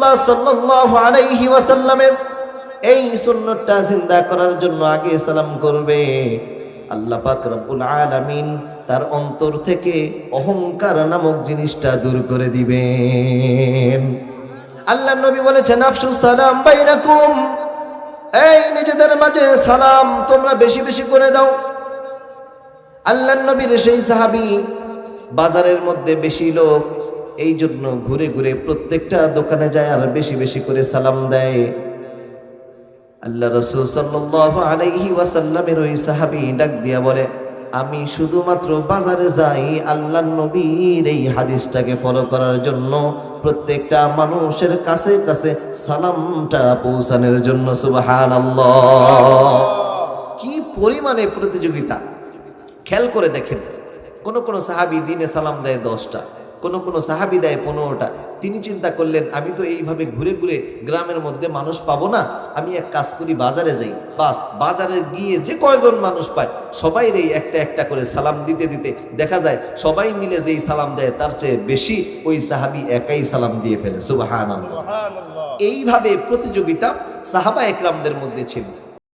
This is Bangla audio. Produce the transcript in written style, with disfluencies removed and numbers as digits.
রাসূলুল্লাহ সাল্লাল্লাহু আলাইহি ওয়াসাল্লামের এই সুন্নতটা জিন্দা করার জন্য আগে সালাম করবে, আল্লাহ পাক রব্বুল আলামিন তার অন্তর থেকে অহংকার নামক জিনিসটা দূর করে দিবেন। আল্লাহ নবী বলেছেন, আফসুস সালাম বাইনাকুম, এই নিজেদের মাঝে সালাম তোমরা বেশি বেশি করে দাও। আল্লাহ নবীর সেই সাহাবী, বাজারের মধ্যে বেশি লোক, এই জন্য ঘুরে ঘুরে প্রত্যেকটা দোকানে যায় আর বেশি বেশি করে সালাম দেয়। আল্লাহ রাসূল সাল্লাল্লাহু আলাইহি ওয়াসাল্লামের ওই সাহাবী ডাক দিয়া বলে, আমি শুধুমাত্র বাজারে যাই আল্লাহর নবীর এই হাদিসটাকে ফলো করার জন্য, প্রত্যেকটা মানুষের কাছে কাছে সালামটা পৌঁছানোর জন্য। সুবহানাল্লাহ, কি পরিমাণে প্রতিযোগিতা! খেয়াল করে দেখেন, কোন কোন সাহাবী দিনে সালাম দেয় 10টা, কোন কোন সাহাবী দেয় 15টা। তিনি চিন্তা করলেন, আমি তো এইভাবে ঘুরে ঘুরে গ্রামের মধ্যে মানুষ পাবো না, আমি এক কাজ করি, বাজারে যাই। বাস, বাজারে গিয়ে যে কয়জন মানুষ পায় সবাই একটা একটা করে সালাম দিতে দিতে দেখা যায় সবাই মিলে যেই সালাম দেয় তার চেয়ে বেশি ওই সাহাবী একাই সালাম দিয়ে ফেলে। সুবহানাল্লাহ। এইভাবে প্রতিযোগিতা সাহাবা একরামদের মধ্যে ছিল।